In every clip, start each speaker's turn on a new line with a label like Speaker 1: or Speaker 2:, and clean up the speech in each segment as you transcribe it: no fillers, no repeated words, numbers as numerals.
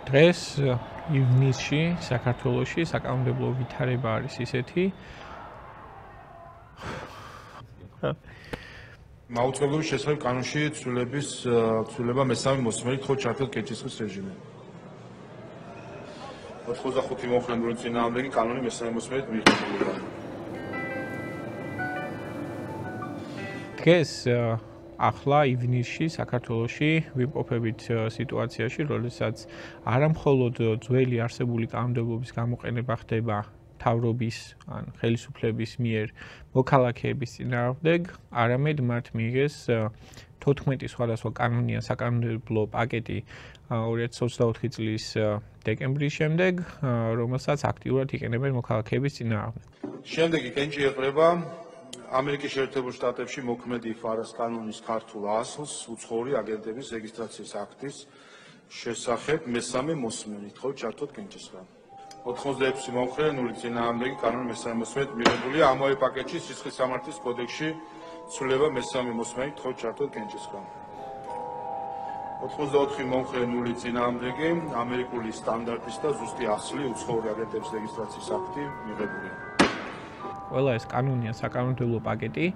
Speaker 1: დღეს ივნისში საქართველოში საკანონმდებლო ვითარება არის ისეთი
Speaker 2: მაუწყებლობის შესახებ კანონში ცვლილება მესამე მოსმენით ხო ჩართოთ კენჭისყრის რეჟიმი. 85 მომხრენური წინააღმდეგი კანონი მესამე მოსმენით მიიღებულია.
Speaker 1: დღეს ახლა ივნისში საქართველოში ვიმყოფებით სიტუაციაში, როდესაც არამხოლოდ ძველი არსებული კანონმდებლობის გამოყენება ხდება თავრობის ან ხელისუფლების მიერ მოქალაქეების წინააღმდეგ, არამედ მათ მიიღეს 14 სხვადასხვა კანონიან საკანონმდებლო პაკეტი 2024 წლის დეკემბრის შემდეგ, რომელსაც აქტიურად იყენებენ მოქალაქეების წინააღმდეგ.
Speaker 2: შემდეგი კენჭი ეყრება ამერიკის შეერთებულ შტატებში მოქმედი ფარას კანონის ქართულ ასლს უცხოური აგენტების რეგისტრაციის აქტის შესახებ მესამე მოსმენით ხო ჩართოთ კენჭისყრა. 86 მომხრენური წინააღმდეგი კანონი მესამე მოსმენით მიღებულია. ამავე პაკეტში სისხლის სამართლის კოდექსში ცვლილება მესამე მოსმენით ხო ჩართოთ კენჭისყრა. 84 მომხრენური წინააღმდეგი ამერიკული სტანდარტის და ზუსტი ასლი უცხოური აგენტების რეგისტრაციის აქტი მიღებულია.
Speaker 1: ყველა ეს კანონიან საკანონმდებლო პაკეტი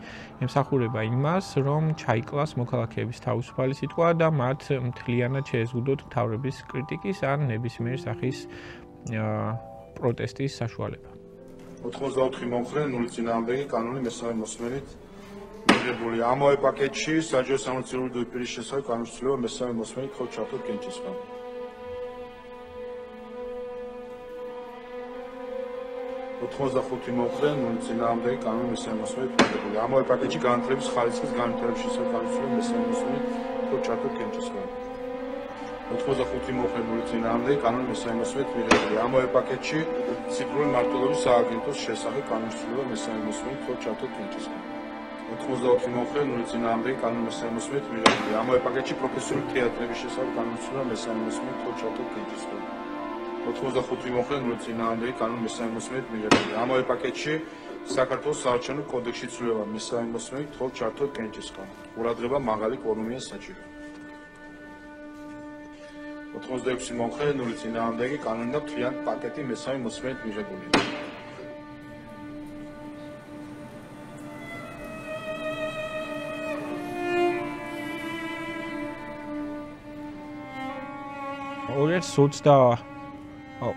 Speaker 1: ემსახურება იმას, რომ ჩაიკლას მოქალაქეების თავისუფალი სიტყვა და მათ მთლიანად შეეზღუდოთ მთავრების კრიტიკის ან ნებისმიერი სახის პროტესტის საშუალება.
Speaker 2: 84 მომხრენური წინააღმდეგი კანონი მესამე მოსმენით მიღებულია. ამავე პაკეტში საჯარო სამართლიანი პირის შესახებ კანონის ცვლილება მესამე მოსმენით ხო ჩართოთ კენჭისყრა. 85 მომხრენური წინააღმდეგი კანონი მესამე მოსმენით მიღებულია. ამავე პაკეტში განათლების ხარისხის განვითარების შესახებ კანონის ცვლილება მესამე მოსმენით ხო ჩართოთ კენჭისყრა. 85 მომხრენური წინააღმდეგი კანონი მესამე მოსმენით მიღებულია. ამავე პაკეტში ციფრული მმართველობის სააგენტოს შესახებ კანონის ცვლილება მესამე მოსმენით ხო ჩართოთ კენჭისყრა. 84 მომხრენური წინააღმდეგი კანონი მესამე მოსმენით მიღებულია. ამავე პაკეტში პროფესიული თეატრების შესახებ კანონის ცვლილება მესამე მოსმენით ხო ჩართოთ კენჭისყრა. 85 მომხრენური წინააღმდეგი კანონი მესამე მოსმენით მიღებულია. ამავე პაკეტში საქართველოს საარჩევნო კოდექსში ცვლილება მესამე მოსმენით ხო ჩართოთ კენჭისყრა. ყურადღება მაღალი კვორუმია საჭირო. 86 მომხრენური წინააღმდეგი კანონი და მთლიანი პაკეტი მესამე მოსმენით მიღებულია.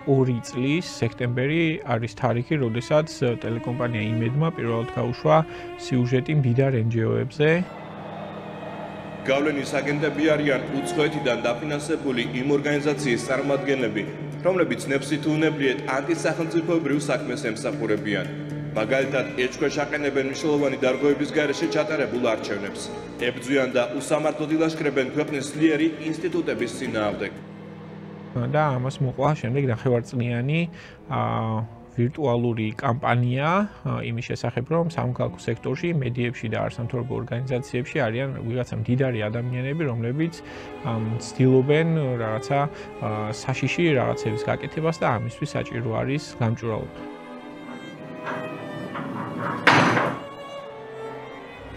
Speaker 1: ორი წლის სექტემბერი არის თარიღი, როდესაც ტელეკომპანია იმედმა პირველად გაუშვა სიუჟეტი მდიდარ NGO-ებზე.
Speaker 3: გავლენის აგენტები არიან უცხოეთიდან დაფინანსებული იმ ორგანიზაციის წარმომადგენლები, რომლებიც ნებსით უნებლიეთ ანტისახელმწიფოებრივ საქმეს ემსახურებიან. მაგალითად, ეჭქვეშ აყენებენ მნიშვნელოვანი დარგოების გარეშე ჩატარებულ არჩევნებს. ებრძვიან და უსამართლოდ ილაშქრებენ ქვეყნის ძლიერი ინსტიტუტების წინააღმდეგ.
Speaker 1: და ამას მოყვა შემდეგ ნახევარწლიანი ვირტუალური კამპანია იმის შესახებ, რომ სამოქალაქო სექტორში, მედიებში და არასამთავრობო ორგანიზაციებში არიან ვიღაცა მდიდარი ადამიანები, რომლებიც ცდილობენ რაღაცა საშიში რაღაცების გაკეთებას და ამისთვის საჭირო არის გამჭვირვალობა.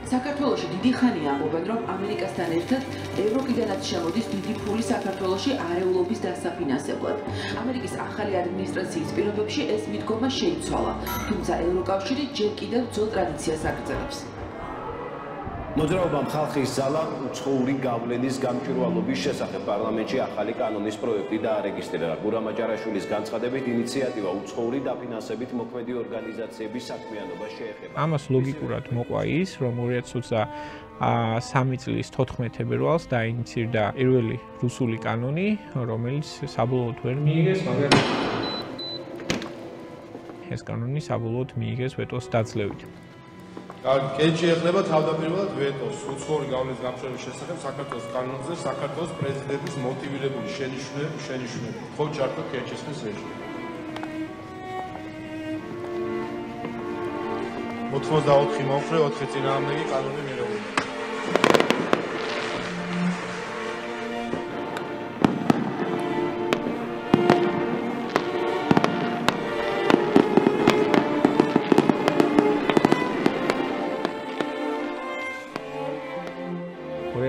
Speaker 4: საქართველოში დიდი ხანია ამბობენ, რომ ამერიკასთან ერთად ევროპიდანაც შემოდის დიდი ფული საქართველოში არეულობის დასაფინანსებლად. ამერიკის ახალი ადმინისტრაციის პირობებში ეს მიდგომა შეიცვალა, თუმცა ევროკავშირი ჯერ კიდევ ძველ ტრადიციას აგრძელებს.
Speaker 5: მოძრაობამ ხალხის ძალა უცხოური გავლენის გამჭვირვალობის შესახებ პარლამენტში ახალი კანონის პროექტი დაარეგისტრირა. გურამ აჯარაშვილის განცხადებით, ინიციატივა უცხოური დაფინანსებით მოქმედი ორგანიზაციების საქმიანობას შეეხება.
Speaker 1: ამას ლოგიკურად მოყვა ის, რომ 2023 წლის 14 თებერვალს დაინიცირდა პირველი რუსული კანონი, რომელიც საბოლოოდ ვერ მიიღეს, მაგრამ ეს კანონი საბოლოოდ მიიღეს ვეტოს დაძლევით.
Speaker 2: კენჭი ეყრება თავდაპირველად ვეტოს უცხოური გავლენის გამშვების შესახებ საქართველოს კანონზე საქართველოს პრეზიდენტის მოტივირებული შენიშვნებით ხო ჩართოთ კენჭისყრის რეჟიმი. 84 მომხრე 4 წინააღმდეგი კანონი მიღებულია.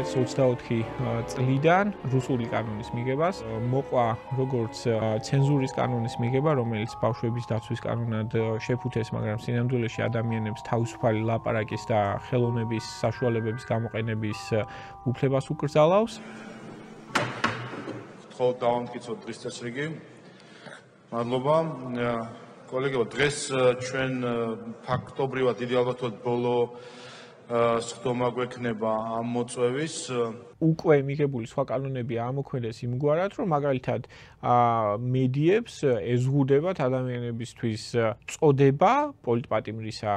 Speaker 1: 2024 წლიდან რუსული კანონის მიღებას, მოყვა როგორც ცენზურის კანონის მიღება, რომელიც ბავშვების დაცვის კანონად შეფუთეს, მაგრამ სინამდვილეში ადამიანებს თავისუფალი ლაპარაკის და ხელოვნების საშუალებების გამოყენების უფლებას უკრძალავს.
Speaker 2: ხო, დავამტკიცოთ დღის წესრიგი. მადლობა. კოლეგებო, დღეს ჩვენ ფაქტობრივად დიდი ალბათობით ბოლო სხდომა გვექნება ამ მოწვევის.
Speaker 1: უკვე მიღებული სხვა კანონები ამოქმედეს იმგვარად, რომ მაგალითად მედიებს ეზღუდებათ ადამიანებისთვის წოდება პოლიტპატიმრისა.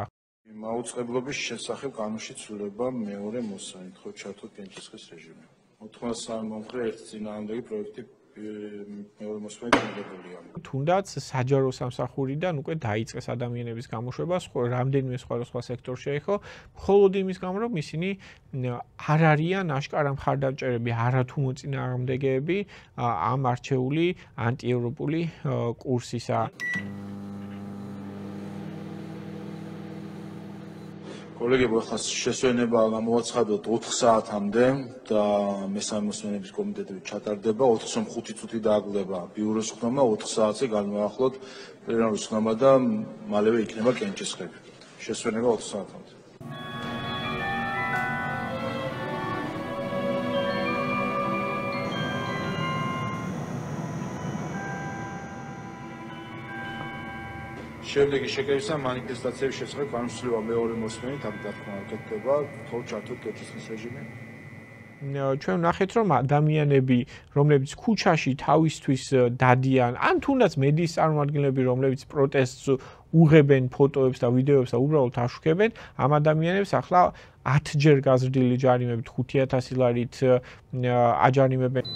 Speaker 2: მაუწყებლობის შესახებ კანონში ცვლილება მეორე მოსაით, ხო ჩართოთ კენჭისყრის რეჟიმი. 83 მომხრე ერთი წინააღმდეგი პროექტი მეორე მოსაით მიღებულია.
Speaker 1: თუნდაც საჯარო სამსახურიდან უკვე დაიწყეს ადამიანების გამოშვება, რამდენიმე სხვადასხვა სექტორში ეხო, მხოლოდ იმის გამო, რომ ისინი არ არიან აშკარა მხარდამჭერები, არათუ მოწინააღმდეგეები ამ არჩეული ანტიევროპული კურსისა.
Speaker 2: კოლეგებო, ახლა შესვენება გამოვაცხადოთ 4 საათამდე და მესამე მოსმენების კომიტეტები ჩატარდება, 45 წუთი დააგლდება ბიუროს ხდომა, 4 საათზე განვაახლოთ პლენარული ხდომა და მალევე იქნება კენჭისყრები. შესვენება 4 საათამდე. შემდეგი შეკრებისა მანიფესტაციების შესახებ განსხვავება მეორე მოსმენით აქ დათქმა გაკეთდება, თო ჩართოთ კენჭისყრის რეჟიმი.
Speaker 1: ჩვენ ვნახეთ, რომ ადამიანები, რომლებიც ქუჩაში თავისთვის დადიან, ან თუნდაც მედიის წარმომადგენლები, რომლებიც პროტესტს უღებენ ფოტოებს და ვიდეოებს და უბრალოდ აშუქებენ, ამ ადამიანებს ახლა 10-ჯერ გაზრდილი ჯარიმებით 5000 ლარით აჯარიმებენ.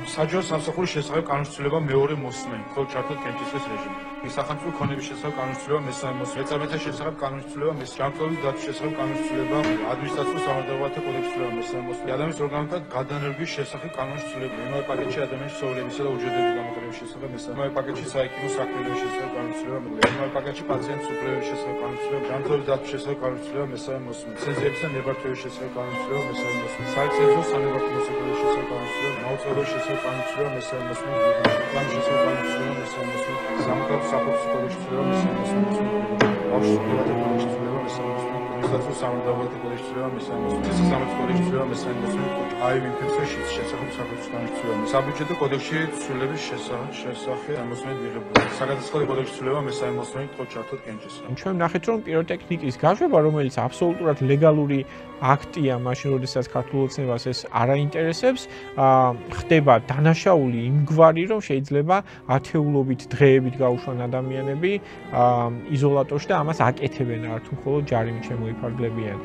Speaker 2: საჯარო სამსახურის შესახებ კანონის ცვლილება მეორე მოსმენით, თო ჩართოთ კენჭისყრის რეჟიმი. სახელმწიფო ქონების შესახებ კანონის ცვლილება მესამე მოსმენით. მეწარმეთა შესახებ კანონის ცვლილება ჯანმრთელობის დაცვის შესახებ კანონის ცვლილება, ადმინისტრაციულ სამართლებათა კოდექსის ცვლილება მესამე მოსმენით. ადამიანის ორგანოთა გადანერგვის შესახებ კანონის ცვლილება. მეორე პაკეტში ადამიანის სოულებისა და უჯრედების გამოყენების შესახებ მესამე პაკეტში საიქიმო საქმიანობის შესახებ კანონის ცვლილება. მეორე პაკეტში პაციენტის უფლებების შესახებ კანონის ცვლილება. ჯანმრთელობის დაცვის შესახებ კანონის ცვლილება მესამე მოსმენით. ცენზურების და ნებართვების შესახებ კანონის ცვლილება მესამე მოსმენით. საერთაშორისო სანებართვო მოსახლეობის შესახებ კანონის ცვლილება. მაუწყებლობის შესახებ კანონის ცვლილება მესამე მოსმენით. კანონის შესახებ კანონის ცვლილება მესამე მოსმენით. სამოქალაქო საფუძვლის კოდექსის ცვლილება მესამე მოსმენით. ბავშვების უფლებათა კოდექსის ცვლილება მესამე მოსმენით. ადმინისტრაციულ სამართლებათა კოდექსის ცვლილება მესამე მოსმენით. სასამართლო კოდექსის ცვლილება მესამე მოსმენით. HIV ინფექციის შესახებ საფუძვლის კანონის ცვლილება. საბიუჯეტო კოდექსში ცვლილების შესახებ მოსმენით მიღებული. საგადასახადო კოდექსის ცვლილება მესამე მოსმენით, თო ჩართოთ კენჭისყრები.
Speaker 1: ჩვენ ვნახეთ, რომ პიროტექნიკის გაშვება, რომელიც აბსოლუტურად ლეგალური აქტია, მაშინ როდესაც ქართულ ოცნებას ეს არ აინტერესებს, ხდება დანაშაული იმგვარი, რომ შეიძლება ათეულობით დღეებით გაუშვან ადამიანები იზოლატორში და ამას აკეთებენ, არათუ მხოლოდ ჯარიმით შემოიფარგლებიან.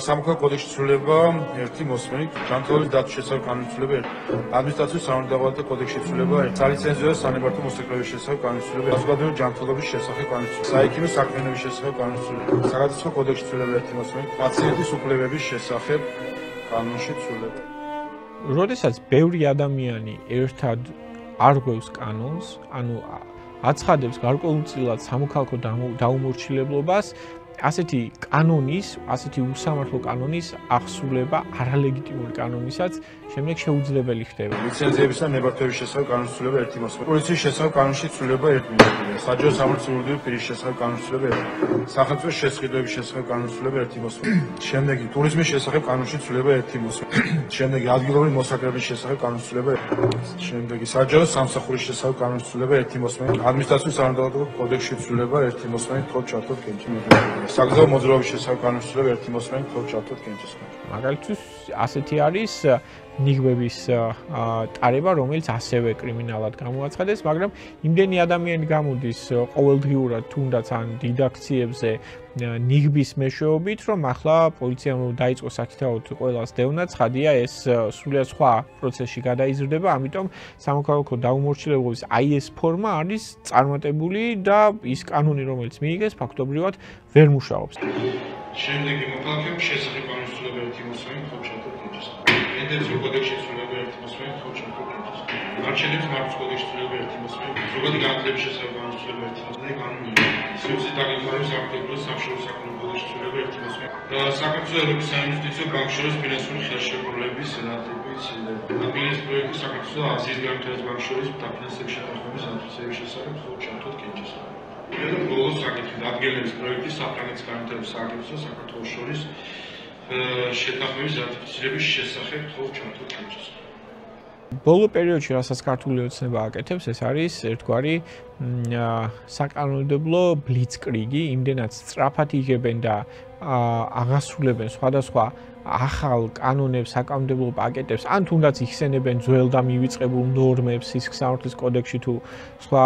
Speaker 2: სამოქალაქო კოდექსის ცვლილება ერთი მოსმენით, ჯანმრთელობის დაცვის შესახებ კანონის ცვლილება ერთი. ადმინისტრაციულ სამართლებათა კოდექსის ცვლილება ერთი. სალიცენზიო და სანებართვო მოსახლეობის შესახებ კანონის ცვლილება ერთი. საზოგადოებრივი ჯანმრთელობის შესახებ კანონის ცვლილება. საიქიმო საქმიანობის შესახებ კანონის ცვლილება. საგადასახადო კოდექსის ცვლილება ერთი მოსმენით. პაციენტის უფლებების შესახებ კანონში ცვლილება.
Speaker 1: როდესაც ბევრი ადამიანი ერთად არ ღვევს კანონს, ანუ აცხადებს გარკვეულწილად სამოქალაქო დაუმორჩილებლობას, ასეთი კანონის, ასეთი უსამართლო კანონის აღსრულება არალეგიტიმური კანონისაც შემდეგ შეუძლებელი ხდება.
Speaker 2: ლიცენზიების და ნებართვების შესახებ კანონის ცვლილება ერთი მოსმენით. პოლიციის შესახებ კანონში ცვლილება ერთი მოსმენით. საჯარო სამართლებრივი პირის შესახებ კანონის ცვლილება ერთი. სახელმწიფო შესყიდვების შესახებ კანონის ცვლილება ერთი მოსმენით. შემდეგი ტურიზმის შესახებ კანონში ცვლილება ერთი მოსმენით. შემდეგი ადგილობრივი მოსახლეობის შესახებ კანონის ცვლილება ერთი. შემდეგი საჯარო სამსახურის შესახებ კანონის ცვლილება ერთი მოსმენით. ადმინისტრაციულ სამართლებრივ კოდექსში ცვლილება ერთი მოსმენით, თო ჩართოთ კენჭისყრები. საგზაო მოძრაობის შესახებ კანონის ცვლილება ერთი მოსმენით, თო ჩართოთ კენჭისყრები.
Speaker 1: მაგალითად, ასეთი არის ნიღბების ტარება, რომელიც ასევე კრიმინალად გამოაცხადეს, მაგრამ იმდენი ადამიანი გამოდის ყოველდღიურად თუნდაც ან დიდ აქციებზე ნიღბის მეშვეობით, რომ ახლა პოლიციამ დაიწყოს საკითხავთ ყველას დევნა, ცხადია ეს სრულიად სხვა პროცესში გადაიზრდება, ამიტომ სამოქალაქო დაუმორჩილებლობის აი ეს ფორმა არის წარმატებული და ის კანონი, რომელიც მიიღეს, ფაქტობრივად ვერ მუშაობს.
Speaker 2: შემდეგი მოქალაქეების შესახებ კანონის ცვლილება ერთი მოსმენით, თო ჩართოთ კენჭისყრები. არჩენებს კოდექსში ცვლილება ერთი მოსმენით ხო ჩამოყენებს. არჩენებს მართვის კოდექსში ცვლილება ერთი მოსმენით. ზოგადი განათლების შესახებ განსხვავება ერთი მოსმენით განუნება. სიუცით დაგეგმარების აქტიურად სამშობლო საქმეთა კოდექსში ცვლილება ერთი მოსმენით. საქართველოს საინვესტიციო ბანკის შორის ფინანსური ხელშეკრულების ნათლები ცვლილება. ნაპირის პროექტი საქართველოს აზიის განვითარების ბანკის შორის დაფინანსების შეთანხმების ათვისების შესახებ ხო ჩამოთოთ კენჭის. Pentru că საკითხი დადგენილების პროექტი საფრანგეთის განვითარების სააგენტოსა საქართველოს შორის შეთანხმების რატიფიცირების შესახებ თხოვს ჩამოთვლით კენჭის.
Speaker 1: ბოლო პერიოდში, რასაც ქართული ოცნება აკეთებს, ეს არის ერთგვარი საკანონმდებლო ბლიცკრიგი, იმდენად სწრაფად იღებენ და აღასრულებენ სხვადასხვა ახალ კანონებს, საკანონმდებლო პაკეტებს, ან თუნდაც იხსენებენ ძველ და მივიწყებულ ნორმებს სისხლსამართლის კოდექსში თუ სხვა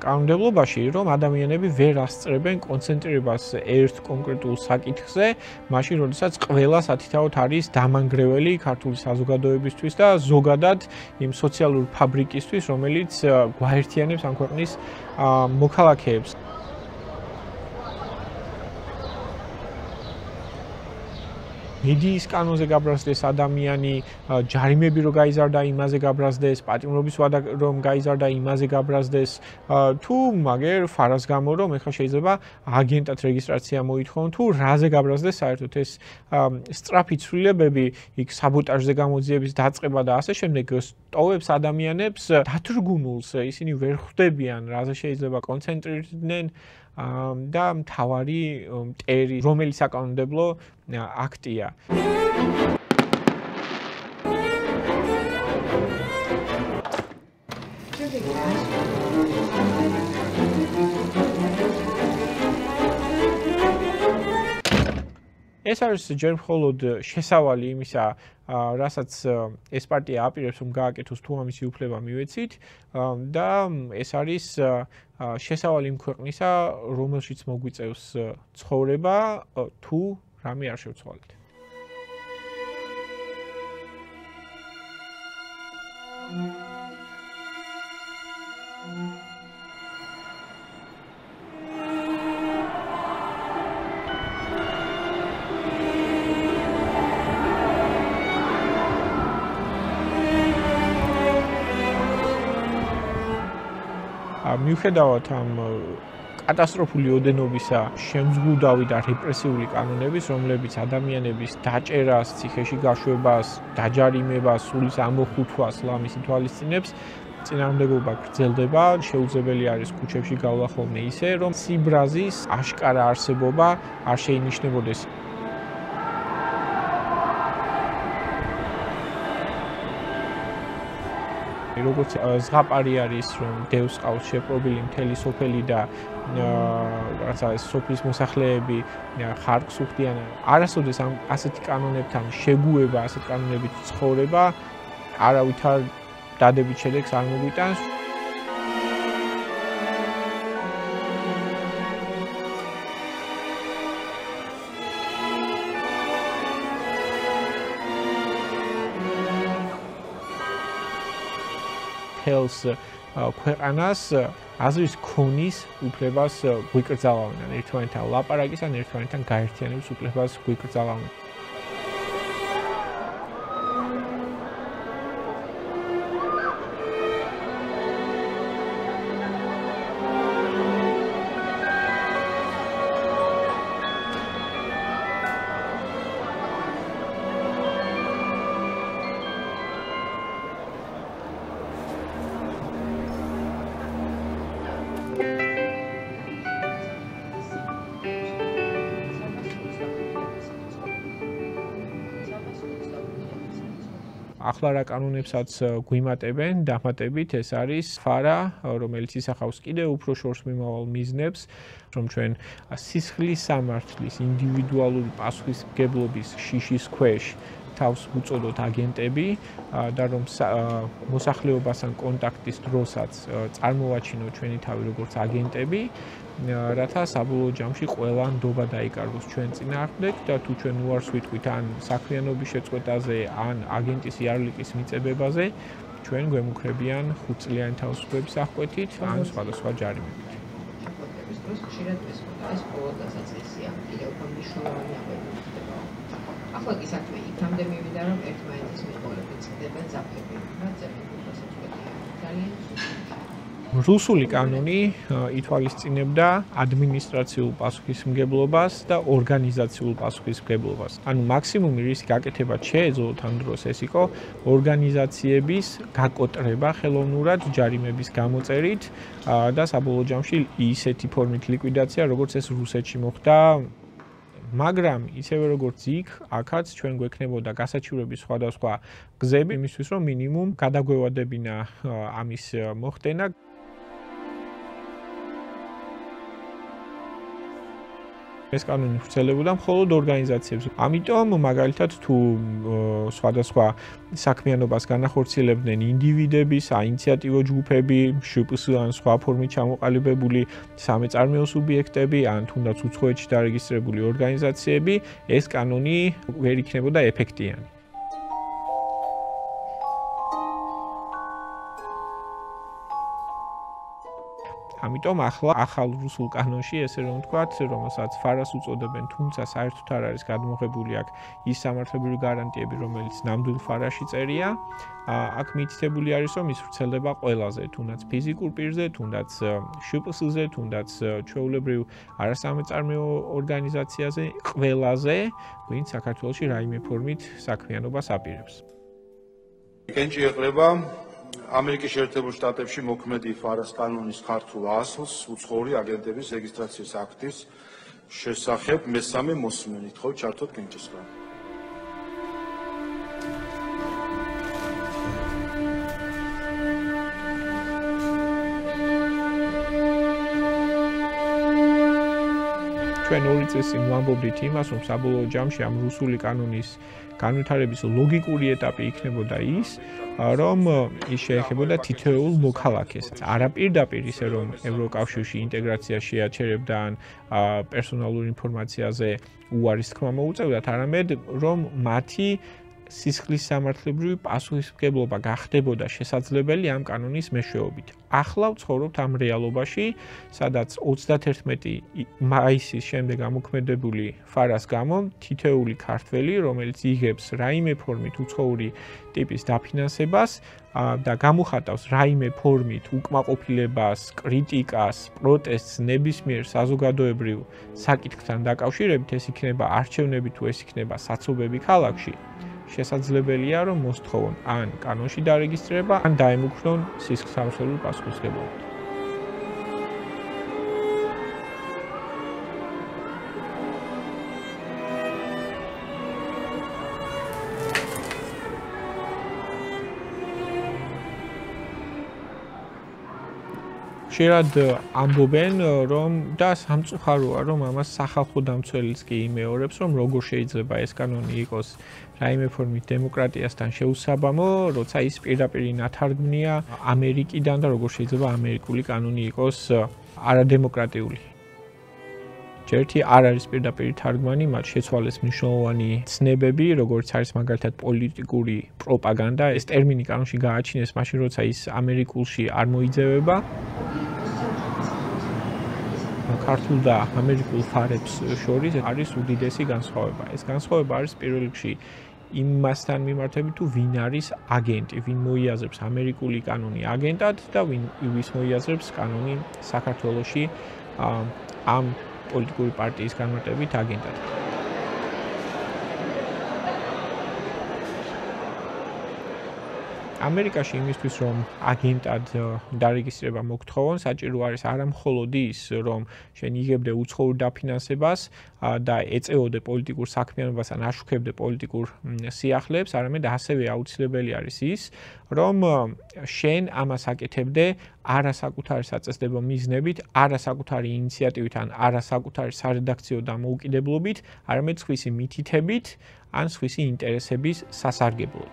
Speaker 1: კანონმდებლობაში, რომ ადამიანები ვერ ასწრებენ კონცენტრირებას ერთ კონკრეტულ საკითხზე, მაშინ როდესაც ყველა სათითაოდ არის დამანგრეველი ქართული საზოგადოებისთვის და ზოგადად იმ სოციალური ფაბრიკისთვის, რომელიც გვაერთიანებს ამ ქვეყნის მოქალაქეებს. მედიის კანონზე გაბრაზდეს ადამიანი, ჯარიმები რო გაიზარდა იმაზე გაბრაზდეს, პატიმრობის ვადა რომ გაიზარდა იმაზე გაბრაზდეს, თუ მაგერ ფარას გამო რომ ეხლა შეიძლება აგენტად რეგისტრაცია მოითხოვონ, თუ რაზე გაბრაზდეს საერთოდ ეს სწრაფი ცვლილებები, იქ საბოტაჟზე გამოძიების დაწყება და ასე შემდეგ ტოვებს ადამიანებს დათრგუნულს, ისინი ვერ ხვდებიან რაზე შეიძლება კონცენტრირდნენ და მთავარი მტერი, რომელიც საკანონმდებლო აქტია. ეს არის ჯერ მხოლოდ შესავალი იმისა, რასაც ეს პარტია აპირებს, რომ გააკეთოს თუ ამისი უფლება მივეცით და ეს არის შესავალი იმ ქვეყნისა, რომელშიც მოგვიწევს ცხოვრება, თუ რამე არ შევცვალეთ. მიუხედავად ამ კატასტროფული ოდენობისა შემზღუდავი და რეპრესიული კანონების, რომლებიც ადამიანების დაჭერას, ციხეში გაშვებას, დაჯარიმებას, სულის ამოხუთვას ლამის ითვალისწინებს, წინააღმდეგობა გრძელდება, შეუძლებელი არის ქუჩებში გავლა ხოლმე ისე, რომ სიბრაზის აშკარა არსებობა არ შეინიშნებოდეს. როგორც ზღაპარი არის, რომ დევს ყავს შეპრობილი მთელი სოფელი და რაღაცა ეს სოფლის მოსახლეები ხარკს უხდიან. არასოდეს ამ ასეთი კანონებთან შეგუება, ასეთ კანონებით ცხოვრება არავითარ დადებით შედეგს არ მოგვიტანს. ხელს ქვეყანას აზრის ქონის უფლებას გვიკრძალავენ, ერთმანეთთან ლაპარაკის ან ერთმანეთთან გაერთიანების უფლებას გვიკრძალავენ. ახლა რა კანონებსაც გვიმატებენ, დამატებით ეს არის ფარა, რომელიც ისახავს კიდევ უფრო შორს მიმავალ მიზნებს, რომ ჩვენ სისხლის სამართლის ინდივიდუალური პასუხისმგებლობის შიშის ქვეშ თავს ვუწოდოთ აგენტები და რომ მოსახლეობასთან კონტაქტის დროსაც წარმოვაჩინოთ ჩვენი თავი როგორც აგენტები, რათა საბოლოო ჯამში ყველა ნდობა დაიკარგოს ჩვენ წინააღმდეგ და თუ ჩვენ უარს ვიტყვით ან საქმიანობის შეწყვეტაზე, ან აგენტის იარლიკის მიწებებაზე, ჩვენ გვემუქრებიან 5 წლიანი თავისუფლების აღკვეთით ან სხვადასხვა ჯარიმებით.
Speaker 6: ხშირად მესმოდა ეს ყოველ დასაწყისია, კიდევ უფრო მნიშვნელოვანი ამბები ხდება. ახლა კი საქმე იქამდე მივიდა, რომ ერთმანეთის მიყოლებით იღებენ ძაფები. მათ ძაფები გასაწყვეტია. ძალიან სუსტი.
Speaker 1: რუსული კანონი ითვალისწინებდა ადმინისტრაციულ პასუხისმგებლობას და ორგანიზაციულ პასუხისმგებლობას. ანუ მაქსიმუმი რის გაკეთება შეეძლოთ ამ დროს ეს იყო ორგანიზაციების გაკოტრება ხელოვნურად ჯარიმების გამოწერით და საბოლოო ჯამში ისეთი ფორმით ლიკვიდაცია, როგორც ეს რუსეთში მოხდა. მაგრამ ისევე როგორც იქ, აქაც ჩვენ გვექნებოდა გასაჩივრების სხვადასხვა გზები იმისთვის, რომ მინიმუმ გადაგვევადებინა ამის მოხდენა. ეს კანონი ვრცელებოდა მხოლოდ ორგანიზაციებს. ამიტომ მაგალითად თუ სხვადასხვა საქმიანობას განახორციელებდნენ ინდივიდები, საინიციატივო ჯგუფები, შპს ან სხვა ფორმით ჩამოყალიბებული სამეწარმეო სუბიექტები, ან თუნდაც უცხოეთში დარეგისტრირებული ორგანიზაციები, ეს კანონი ვერ იქნებოდა ეფექტიანი. ამიტომ ახლა ახალ რუსულ კანონში ესე რომ ვთქვათ, რომელსაც ფარას უწოდებენ, თუმცა საერთოდ არ არის გადმოღებული აქ ის სამართლებრივი გარანტიები, რომელიც ნამდვილ ფარაში წერია. აქ მითითებული არის, რომ ის ვრცელდება ყველაზე, თუნდაც ფიზიკურ პირზე, თუნდაც შპს-ზე, თუნდაც ჩვეულებრივ არასამეწარმეო ორგანიზაციაზე, ყველაზე, ვინც საქართველოში რაიმე ფორმით საქმიანობას აპირებს.
Speaker 2: კენჭი ეყრება ამერიკის შეერთებულ შტატებში მოქმედი ფარას კანონის ქართულ ასლს უცხოური აგენტების რეგისტრაციის აქტის შესახებ მესამე მოსმენით. ხო, ჩართოთ კენჭისგან. ჩვენ ორი წელი წინ ვამბობდით იმას, რომ საბოლოო ჯამში ამ რუსული კანონის განვითარების ლოგიკური ეტაპი იქნებოდა ის, რომ ის შეეხებოდა თითოეულ მოქალაქეს. არა პირდაპირ ისე, რომ ევროკავშირში ინტეგრაცია შეაჩერებდა ან პერსონალურ ინფორმაციაზე უარის თქმა მოუწევდათ, არამედ რომ მათი სისხლის სამართლებრივი პასუხისმგებლობა გახდებოდა შესაძლებელი ამ კანონის მეშვეობით. ახლა ვცხოვრობთ ამ რეალობაში, სადაც 31 მაისის შემდეგ ამოქმედებული ფარას გამო თითოეული ქართველი, რომელიც იღებს რაიმე ფორმით უცხოური ტიპის დაფინანსებას და გამოხატავს რაიმე ფორმით უკმაყოფილებას, კრიტიკას, პროტესტს ნებისმიერ საზოგადოებრივ საკითხთან დაკავშირებით, ეს იქნება არჩევნები თუ ეს იქნება საცობები ქალაქში. შესაძლებელია, რომ მოსთხოვონ ან კანონში დარეგისტრირება, ან დაემუქრონ სისხლის სამართლებრივი პასუხისმგებლობით. ხშირად ამბობენ, რომ და სამწუხაროა, რომ ამას სახალხო დამცველიც კი იმეორებს, რომ როგორ შეიძლება ეს კანონი იყოს რაიმე ფორმით დემოკრატიასთან შეუსაბამო, როცა ის პირდაპირ ნათარგმნია ამერიკიდან და როგორ შეიძლება ამერიკული კანონი იყოს არადემოკრატიული. ერთი არ არის პირდაპირ თარგმანი, მათ შეცვალეს მნიშვნელოვანი ცნებები, როგორც არის მაგალითად პოლიტიკური პროპაგანდა. ეს ტერმინი კანონში გააჩინეს მაშინ, როცა ის ამერიკულში არ მოიძევება. ქართულ და ამერიკულ ფარებს შორის არის უდიდესი განსხვავება. ეს განსხვავება არის პირველ რიგში იმასთან მიმართებით, თუ ვინ არის აგენტი, ვინ მოიაზრებს ამერიკული კანონი აგენტად და ვის მოიაზრებს კანონი საქართველოში ამ პოლიტიკური პარტიის განმარტებით აგენტად. ამერიკაში იმისთვის, რომ აგენტად დარეგისტრირება მოგთხოვონ, საჭირო არის არა მხოლოდ ის, რომ შენ იღებდე უცხოურ დაფინანსებას და ეწეოდე პოლიტიკურ საქმიანობას ან აშუქებდე პოლიტიკურ სიახლეებს, არამედ ასევე აუცილებელი არის ის, რომ შენ ამას აკეთებდე არასაკუთარი საწესდებო მიზნებით, არასაკუთარი ინიციატივით ან არასაკუთარი სარედაქციო დამოუკიდებლობით, არამედ სხვისი მითითებით ან სხვისი ინტერესების სასარგებლოდ.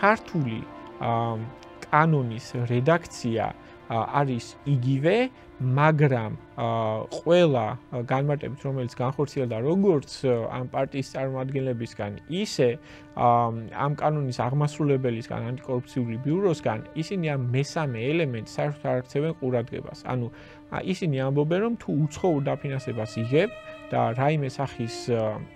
Speaker 2: ქართული კანონის რედაქცია
Speaker 1: არის იგივე, მაგრამ ყველა განმარტებით, რომელიც განხორციელდა როგორც ამ პარტიის წარმომადგენლებისგან, ისე ამ კანონის აღმასრულებელისგან, ანტიკორუფციული ბიუროსგან, ისინი ამ მესამე ელემენტს საერთოდ არ აქცევენ ყურადღებას. ანუ ისინი ამბობენ, რომ თუ უცხოურ დაფინანსებას იღებ და რაიმე სახის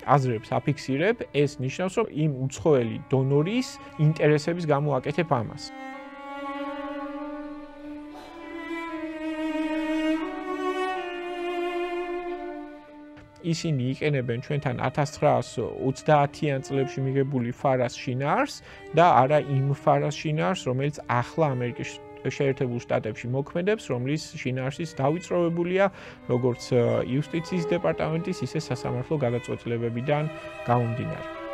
Speaker 1: აზრებს აფიქსირებ, ეს ნიშნავს, რომ იმ უცხოელი დონორის ინტერესების გამო აკეთებ ამას. ისინი იყენებენ ჩვენთან 1930-იან წლებში მიღებული ფარას შინაარს და არა იმ ფარას შინაარს, რომელიც ახლა ამერიკის შეერთებულ შტატებში მოქმედებს, რომლის შინაარსიც დავიწროვებულია როგორც იუსტიციის დეპარტამენტის, ისე სასამართლო გადაწყვეტილებებიდან გამომდინარე.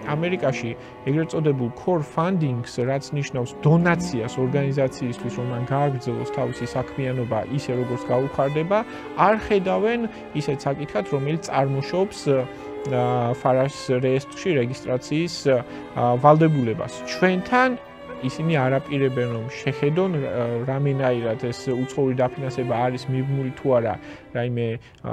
Speaker 1: ამერიკაში ეგრეთ წოდებულ core funding-ს, რაც ნიშნავს დონაციას ორგანიზაციისთვის, რომ მან გააგრძელოს თავისი საქმიანობა ისე, როგორც გაუხარდება, არ ხედავენ ისეთ საკითხად, რომელიც წარმოშობს ფარას რეესტრში რეგისტრაციის ვალდებულებას. ჩვენთან ისინი არაპირებენ, რომ შეხედონ რამენაირად ეს უცხოური დაფინანსება არის მიბმული თუ არა რაიმე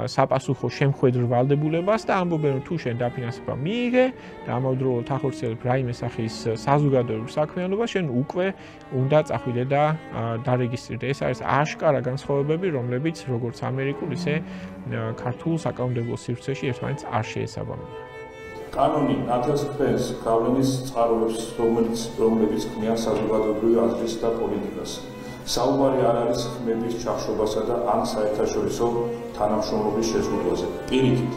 Speaker 1: საპასუხო შემხედრ ვალდებულებას და ამბობენ, რომ თუ შენ დაფინანსება მიიღე და ამავდროულად ახორციელებ რაიმე სახის საზოგადოებრივ საქმიანობას, შენ უკვე უნდა წახვიდე და დარეგისტრირდე. ეს არის აშკარა განსხვავებები, რომლებიც როგორც ამერიკულ, ისე ქართულ საკანონმდებლო სივრცეში ერთმანეთს არ შეესაბამება.
Speaker 7: კანონი ნათელს ქმნის გავლენის წყაროებს, რომლებიც ქმნიან საზოგადოებრივი აზრის და პოლიტიკას. საუბარი არ არის ხმების ჩახშობასა და ან საერთაშორისო თანამშრომლობის შეზღუდვაზე. პირიქით,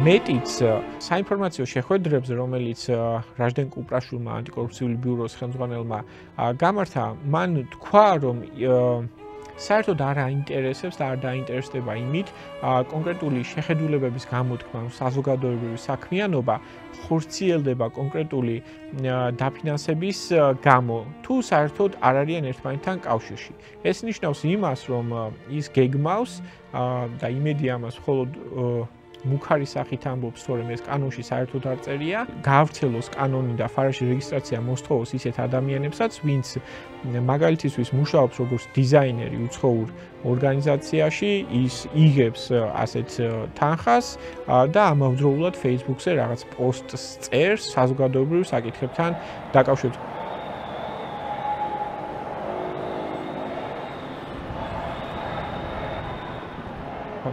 Speaker 1: მეტიც საინფორმაციო შეხვედრებზე, რომელიც რაჟდენ კუპრაშვილმა ანტიკორუფციული ბიუროს ხელმძღვანელმა გამართა, მან თქვა, რომ საერთოდ არ აინტერესებს და არ დაინტერესდება იმით კონკრეტული შეხედულებების გამოთქმა, საზოგადოებრივი საქმიანობა ხორციელდება კონკრეტული დაფინანსების გამო, თუ საერთოდ არ არიან ერთმანეთთან კავშირში. ეს ნიშნავს იმას, რომ ის გეგმავს და იმედი ამას მხოლოდ მუქარი სახით ამბობს, თორემ ეს კანონში საერთოდ არ წერია, გაავრცელოს კანონი და ფარაში რეგისტრაცია მოსთხოვოს ისეთ ადამიანებსაც, ვინც მაგალითისთვის მუშაობს როგორც დიზაინერი უცხოურ ორგანიზაციაში, ის იღებს ასეთ თანხას და ამავდროულად Facebook-ზე რაღაც პოსტს წერს საზოგადოებრივ საკითხებთან დაკავშირებით.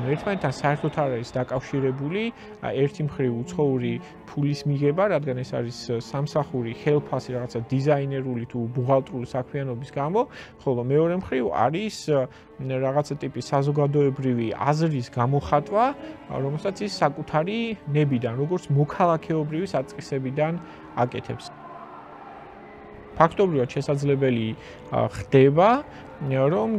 Speaker 1: ერთმანეთთან საერთოდ არ არის დაკავშირებული ერთი მხრივ უცხოური ფულის მიღება, რადგან ეს არის სამსახური ხელფასი რაღაცა დიზაინერული თუ ბუღალტრული საქმიანობის გამო, ხოლო მეორე მხრივ არის რაღაცა ტიპის საზოგადოებრივი აზრის გამოხატვა, რომელსაც ის საკუთარი ნებიდან, როგორც მოქალაქეობრივი საწყისებიდან აკეთებს. ფაქტობრივად შესაძლებელი ხდება, რომ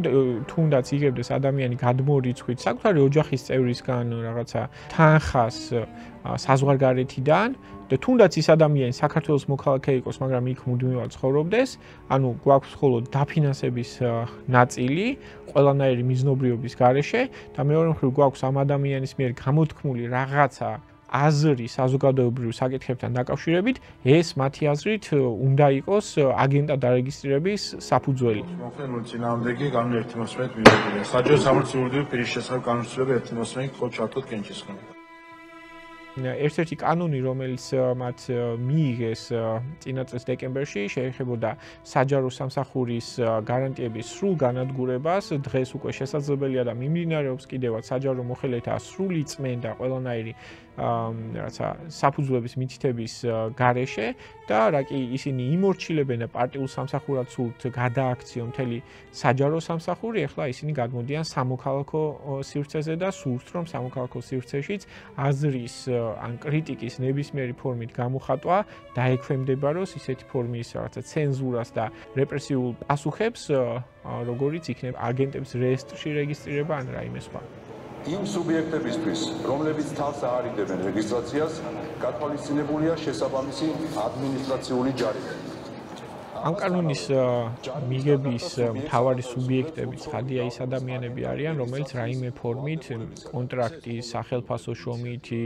Speaker 1: თუნდაც იღებდეს ადამიანი გადმორიცხვით საკუთარი ოჯახის წევრისგან რაღაცა თანხას საზღვარგარეთიდან და თუნდაც ის ადამიანი საქართველოს მოქალაქე იყოს, მაგრამ იქ მუდმივად ცხოვრობდეს, ანუ გვაქვს მხოლოდ დაფინანსების ნაწილი ყველანაირი მიზნობრიობის გარეშე და მეორე მხრივ გვაქვს ამ ადამიანის მიერ გამოთქმული რაღაცა აზრი საზოგადოებრივ საკითხებთან დაკავშირებით, ეს მათი აზრით უნდა იყოს აგენტად დარეგისტრირების საფუძველი.
Speaker 2: მოხდენილი წინააღმდეგი კანონი 1.11 მიღებულია. საჯარო სამართლიური პირის შესახებ კანონმდებლობა 1.11 ხო ჩართოთ კენჭისხლი. ერთ-ერთი კანონი, რომელიც მათ მიიღეს წინა წლის დეკემბერში, შეეხებოდა საჯარო სამსახურის გარანტიების სრულ განადგურებას. დღეს უკვე შესაძლებელია და მიმდინარეობს კიდევაც საჯარო მოხელეთა სრული წმენდა ყველანაირი რაცა საფუძვლების მითითების გარეშე და რა კი ისინი იმორჩილებენ და პარტიულ სამსახურად სურთ გადააქციონ მთელი საჯარო სამსახური, ახლა ისინი გადმოდიან სამოქალაქო სივრცეზე და სურთ, რომ სამოქალაქო სივრცეშიც აზრის ან კრიტიკის ნებისმიერი ფორმით გამოხატვა დაექვემდებაროს ისეთი ფორმის რაღაცა ცენზურას და რეპრესიულ პასუხებს, როგორიც იქნება აგენტების რეესტრში რეგისტრირება ან რაიმე სხვა.
Speaker 7: იმ სუბიექტებისთვის, რომლებიც თავს აარიდებენ რეგისტრაციას, გათვალისწინებულია შესაბამისი ადმინისტრაციული ჯარიმები.
Speaker 1: ამ კანონის მიღების მთავარი სუბიექტები ცხადია ის ადამიანები არიან, რომელიც რაიმე ფორმით კონტრაქტის, სახელფასო შრომითი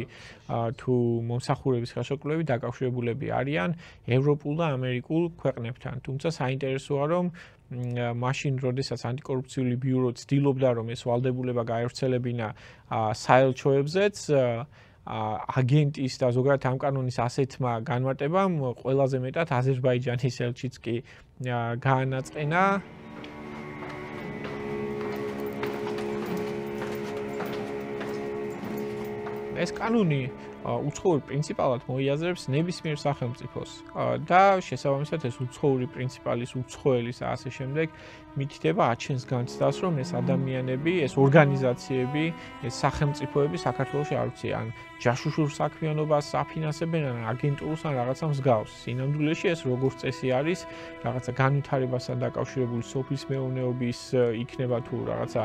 Speaker 1: თუ მომსახურების ხელშეკრულებით დაკავშირებულები არიან ევროპულ და ამერიკულ ქვეყნებთან. თუმცა საინტერესოა, რომ მაშინ, როდესაც ანტიკორუფციული ბიურო ცდილობდა, რომ ეს ვალდებულება გაევრცელებინა საელჩოებზეც, აგენტის და ზოგადად ამ კანონის ასეთმა განმარტებამ ყველაზე მეტად აზერბაიჯანის ელჩიც კი გაანაწყენა. ეს კანონი უცხოური პრინციპალად მოიაზრებს ნებისმიერ სახელმწიფოს და შესაბამისად ეს უცხოური პრინციპალის, უცხოელის და ასე შემდეგ მითითება აჩენს განცდას, რომ ეს ადამიანები, ეს ორგანიზაციები, ეს სახელმწიფოები საქართველოში არ ვიცი, ან ჯაშუშურ საქმიანობას აფინანსებენ, ან აგენტურს, ან რაღაცა მსგავს. სინამდვილეში ეს როგორც წესი არის, რაღაცა განვითარებასთან დაკავშირებული სოფლის მეურნეობის იქნება თუ რაღაცა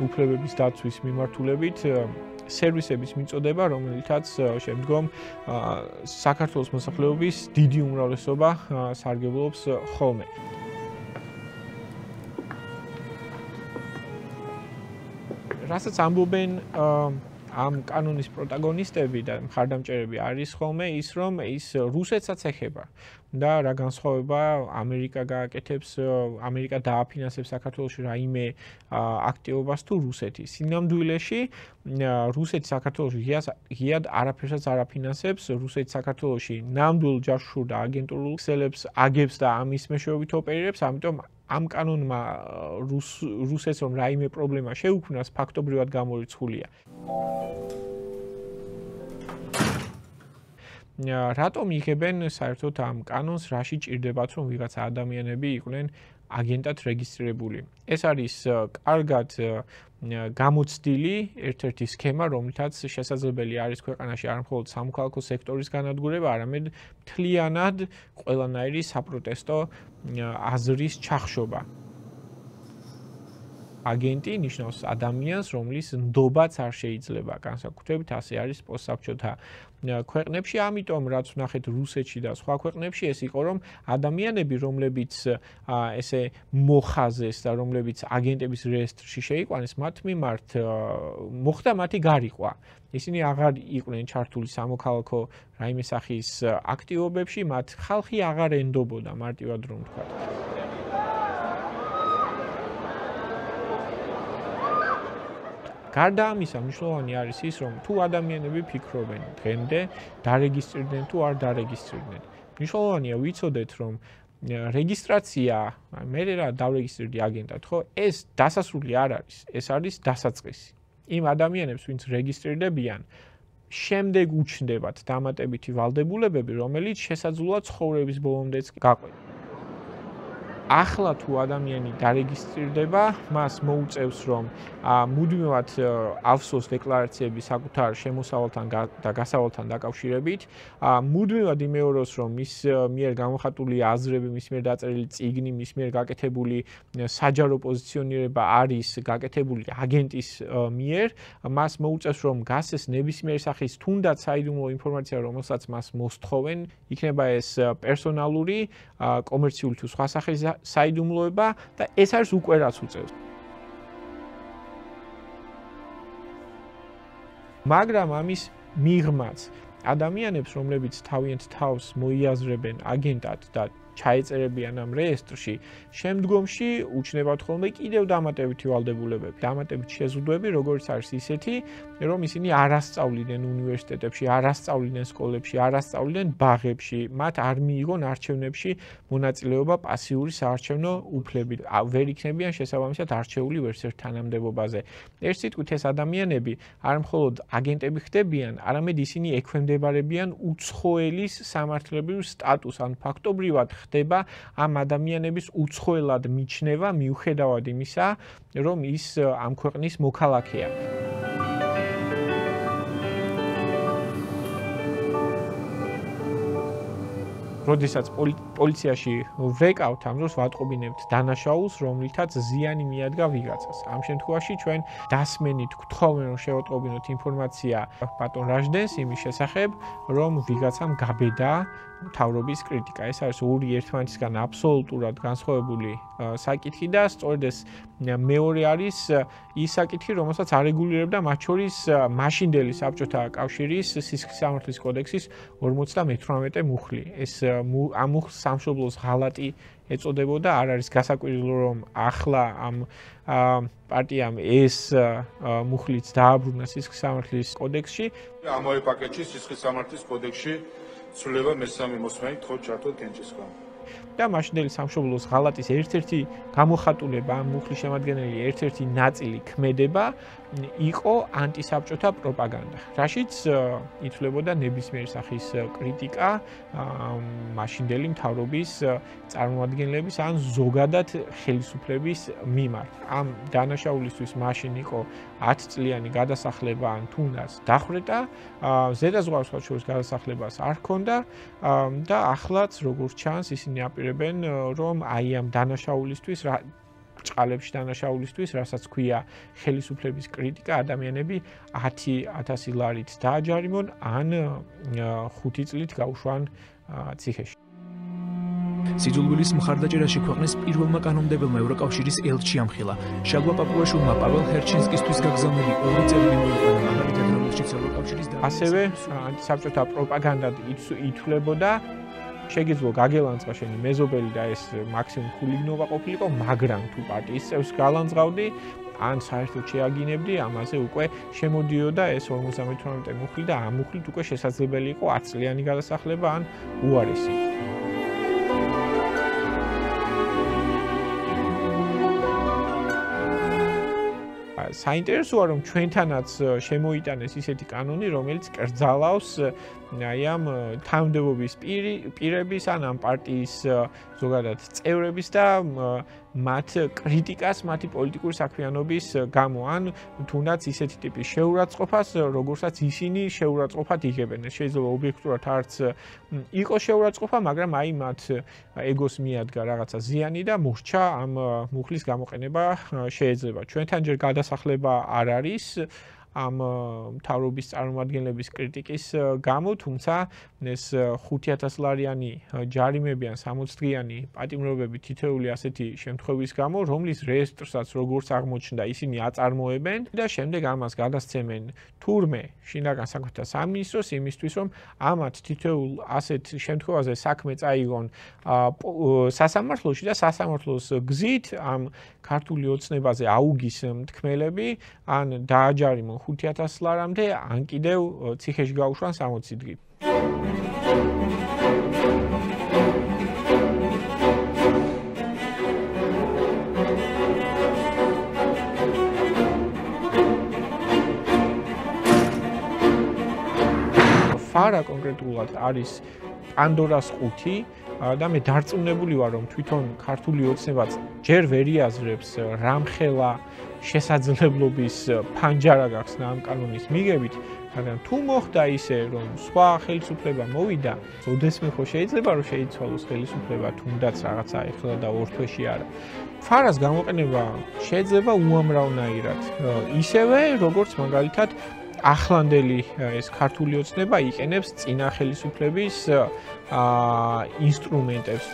Speaker 1: უფლებების დაცვის მიმართულებით სერვისების მიწოდება, რომელთაც შემდგომ საქართველოს მოსახლეობის დიდი უმრავლესობა სარგებლობს ხოლმე. რასაც ამბობენ ამ კანონის პროტაგონისტები და მხარდამჭერები არის ხოლმე ის, რომ ის რუსეთსაც ეხება და რა განსხვავება ამერიკა გააკეთებს, ამერიკა დააფინანსებს საქართველოში რაიმე აქტივობას თუ რუსეთი. სინამდვილეში რუსეთი საქართველოში ღიად არაფერსაც არ აფინანსებს, რუსეთი საქართველოში ნამდვილ ჯაშუშურ და აგენტურულ ქსელებს აგებს და ამის მეშვეობით ოპერირებს, ამიტომ ამ კანონმა რუსეთს რომ რაიმე პრობლემა შეუქმნას, ფაქტობრივად გამორიცხულია. რატომ იღებენ საერთოდ ამ კანონს, რაში ჭირდებათ, რომ ვიღაცა ადამიანები იყვნენ აგენტად რეგისტრირებული? ეს არის კარგად გამოცდილი ერთ-ერთი სქემა, რომლითაც შესაძლებელი არის ქვეყანაში არ მხოლოდ სამოქალაქო სექტორის განადგურება, არამედ მთლიანად ყველანაირი საპროტესტო აზრის ჩახშობა. აგენტი ნიშნავს ადამიანს, რომლის ნდობაც არ შეიძლება, განსაკუთრებით ასე არის პოსტსაბჭოთა ქვეყნებში, ამიტომ რაც ვნახეთ რუსეთში და სხვა ქვეყნებში, ეს იყო, რომ ადამიანები, რომლებიც ესე მოხაზეს და რომლებიც აგენტების რეესტრში შეიყვანეს, მათ მიმართ მოხდა მათი გარიყვა. ისინი აღარ იყვნენ ჩართული სამოქალაქო რაიმე სახის აქტივობებში, მათ ხალხი აღარ ენდობოდა, მარტივად რომ ვთქვათ. გარდა ამისა, მნიშვნელოვანი არის ის, რომ თუ ადამიანები ფიქრობენ დღემდე დარეგისტრირდნენ თუ არ დარეგისტრირდნენ. მნიშვნელოვანია ვიცოდეთ, რომ რეგისტრაცია, მე რა დავრეგისტრირდი აგენტად, ხო? ეს დასასრული არ არის, ეს არის დასაწყისი. იმ ადამიანებს, ვინც რეგისტრირდებიან, შემდეგ უჩნდებათ დამატებითი ვალდებულებები, რომელიც შესაძლოა ცხოვრების ბოლომდეც გაყვება. ახლა თუ ადამიანი დარეგისტრირდება, მას მოუწევს, რომ მუდმივად ავსოს დეკლარაციები საკუთარ შემოსავალთან და გასავალთან დაკავშირებით, მუდმივად იმეოროს, რომ მის მიერ გამოხატული აზრები, მის მიერ დაწერილი წიგნი, მის მიერ გაკეთებული საჯარო პოზიციონირება არის გაკეთებული აგენტის მიერ, მას მოუწევს, რომ გასცეს ნებისმიერი სახის თუნდაც საიდუმლო ინფორმაცია, რომელსაც მას მოსთხოვენ, იქნება ეს პერსონალური, კომერციული თუ სხვა სახის საიდუმლოება და ეს არის უკვე რაც უწევს. მაგრამ ამის მიღმაც ადამიანებს, რომლებიც თავიანთ თავს მოიაზრებენ აგენტად და ჩაეწერებიან ამ რეესტრში, შემდგომში უჩნდებათ ხოლმე კიდევ დამატებითი ვალდებულებები, დამატებითი შეზღუდვები, როგორც არის ისეთი, რომ ისინი არ ასწავლიდნენ უნივერსიტეტებში, არ ასწავლიდნენ სკოლებში, არ ასწავლიდნენ ბაღებში, მათ არ მიიღონ არჩევნებში მონაწილეობა პასიური საარჩევნო უფლებით, ვერ იქნებიან შესაბამისად არჩეული ვერც ერთ თანამდებობაზე. ერთ სიტყვით ეს ადამიანები არ მხოლოდ აგენტები ხდებიან, არამედ ისინი ექვემდებარებიან უცხოელის სამართლებრივ სტატუსს, ან ფაქტობრივად ხდება ამ ადამიანების უცხოელად მიჩნევა მიუხედავად იმისა, რომ ის ამ ქვეყნის მოქალაქეა. როდესაც პოლიციაში ვრეკავთ ამ დროს ვატყობინებთ დანაშაულს, რომლითაც ზიანი მიადგა ვიღაცას. ამ შემთხვევაში ჩვენ დასმენით გთხოვენ რომ შევატყობინოთ ინფორმაცია ბატონ რაჟდენს იმის შესახებ, რომ ვიღაცამ გაბედა მთავრობის კრიტიკა. ეს არის ორი ერთმანეთისგან აბსოლუტურად განსხვავებული საკითხი და სწორედ ეს მეორე არის ის საკითხი, რომელსაც არეგულირებდა მათ შორის მაშინდელი საბჭოთა კავშირის სისხლის სამართლის კოდექსის 58 მუხლი. ეს ამ მუხლს სამშობლოს ღალატი ეწოდებოდა, არ არის გასაკვირველი რომ ახლა ამ პარტიამ ეს მუხლიც დააბრუნა სისხლის სამართლის კოდექსში.
Speaker 2: ამავე პაკეტში სისხლის სამართლის კოდექსში ცვლილება მესამე მოსმენით თქო ჩართო კენჭისგან.
Speaker 1: და მაშინდელი სამშობლოს ღალატის ერთ-ერთი გამოხატულება, ამ მუხლის შემადგენელი ერთ-ერთი ნაწილი ქმედება იყო ანტისაბჭოთა პროპაგანდა, რაშიც ითვლებოდა ნებისმიერი სახის კრიტიკა მაშინდელი მთავრობის წარმომადგენლების ან ზოგადად ხელისუფლების მიმართ. ამ დანაშაულისთვის მაშინ იყო 10 წლიანი გადასახლება ან თუნდაც დახვრეტა, ზედაზღვარს სხვა შორის გადასახლებას არ ჰქონდა და ახლაც როგორც ჩანს ისინი აპირებენ რომ აი ამ დანაშაულისთვის ბრჭყალებში დანაშაულისთვის, რასაც ქვია ხელისუფლების კრიტიკა, ადამიანები 10,000 ლარით დააჯარიმონ ან 5 წლით გაუშვან ციხეში.
Speaker 8: სიძულვილის მხარდაჭერაში ქვეყნის პირველმა კანონმდებელმა ევროკავშირის ელჩი ამხილა. შალვა პაპუაშვილმა პაվել ჰერჩინსკისთვის გაგზავნილი 2 წელი მოიყვანა მაგალითად რომელშიც ევროკავშირის
Speaker 1: ასევე ანტისაბჭოთა პროპაგანდად ითვლებოდა შეგიძლია გაგელანძღა შენი მეზობელი და ეს მაქსიმუმ ხულიგნობა ყოფილიყო, მაგრამ თუ პარტიის წევრს გალანძღავდი, ან საერთოდ შეაგინებდი, ამაზე უკვე შემოდიოდა ეს 58 მუხლი და ამ მუხლით უკვე შესაძლებელი იყო 10 წლიანი გადასახლება ან უარესი. საინტერესოა რომ ჩვენთანაც შემოიტანეს ისეთი კანონი, რომელიც კრძალავს აი ამ თანამდებობის პირების ან ამ პარტიის ზოგადად წევრების და მათ კრიტიკას მათი პოლიტიკური საქმიანობის გამო ან თუნდაც ისეთი ტიპის შეურაცხყოფას, როგორცაც ისინი შეურაცხყოფად იღებენ. შეიძლება ობიექტურად არც იყოს შეურაცხყოფა, მაგრამ აი მათ ეგოს მიადგა რაღაცა ზიანი და მორჩა ამ მუხლის გამოყენება შეიძლება. ჩვენთან ჯერ გადასახლება არ არის ამ მთავრობის წარმომადგენლების კრიტიკის გამო, თუმცა ეს 5,000 ლარიანი ჯარიმები ან 60 დღიანი პატიმრობები თითოეული ასეთი შემთხვევის გამო, რომლის რეესტრსაც როგორც აღმოჩნდა, ისინი აწარმოებენ და შემდეგ ამას გადასცემენ თურმე შინაგან საქმეთა სამინისტროს იმისთვის, რომ ამათ თითოეულ ასეთ შემთხვევაზე საქმე წაიღონ სასამართლოში და სასამართლოს გზით ამ ქართული ოცნებაზე აუგის მთქმელები ან დააჯარიმონ 5,000 ლარამდე, ან კიდევ ციხეში გაუშვან 60 დღით. ფარა კონკრეტულად არის პანდორას ყუთი და მე დარწმუნებული ვარ, რომ თვითონ ქართული ოცნებაც ჯერ ვერ იაზრებს რამხელა შესაძლებლობის ფანჯარა გახსნა ამ კანონის მიღებით, მაგრამ თუ მოხდა ისე, რომ სხვა ხელისუფლება მოვიდა, ოდესმე ხო შეიძლება რომ შეიცვალოს ხელისუფლება, თუნდაც რაღაცა ეხლა და ორ თვეში არა. ფარას გამოყენება შეიძლება უამრავნაირად, ისევე როგორც მაგალითად ახლანდელი ეს ქართული ოცნება იყენებს წინა ხელისუფლების ინსტრუმენტებს.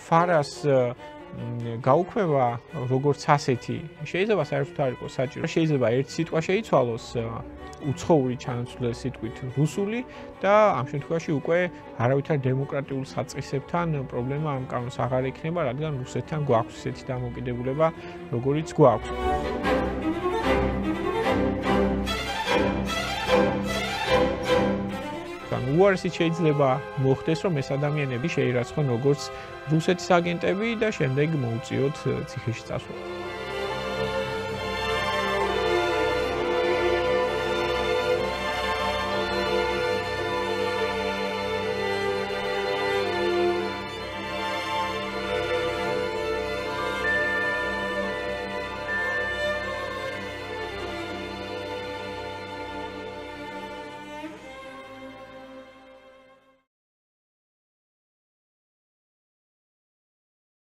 Speaker 1: ფარას გაუქმება როგორც ასეთი შეიძლება საერთოდ არ იყოს საჭირო. შეიძლება ერთი სიტყვა შეიცვალოს უცხოური ჩანაცვლელი სიტყვით რუსული და ამ შემთხვევაში უკვე არავითარ დემოკრატიულ საწყისებთან პრობლემა ამ კანონს აღარ ექნება, რადგან რუსეთთან გვაქვს ისეთი დამოკიდებულება, როგორიც გვაქვს. უარესით შეიძლება მოხდეს, რომ ეს ადამიანები შეირაცხონ როგორც რუსეთის აგენტები და შემდეგ მოუწიოთ ციხეში წასვლა.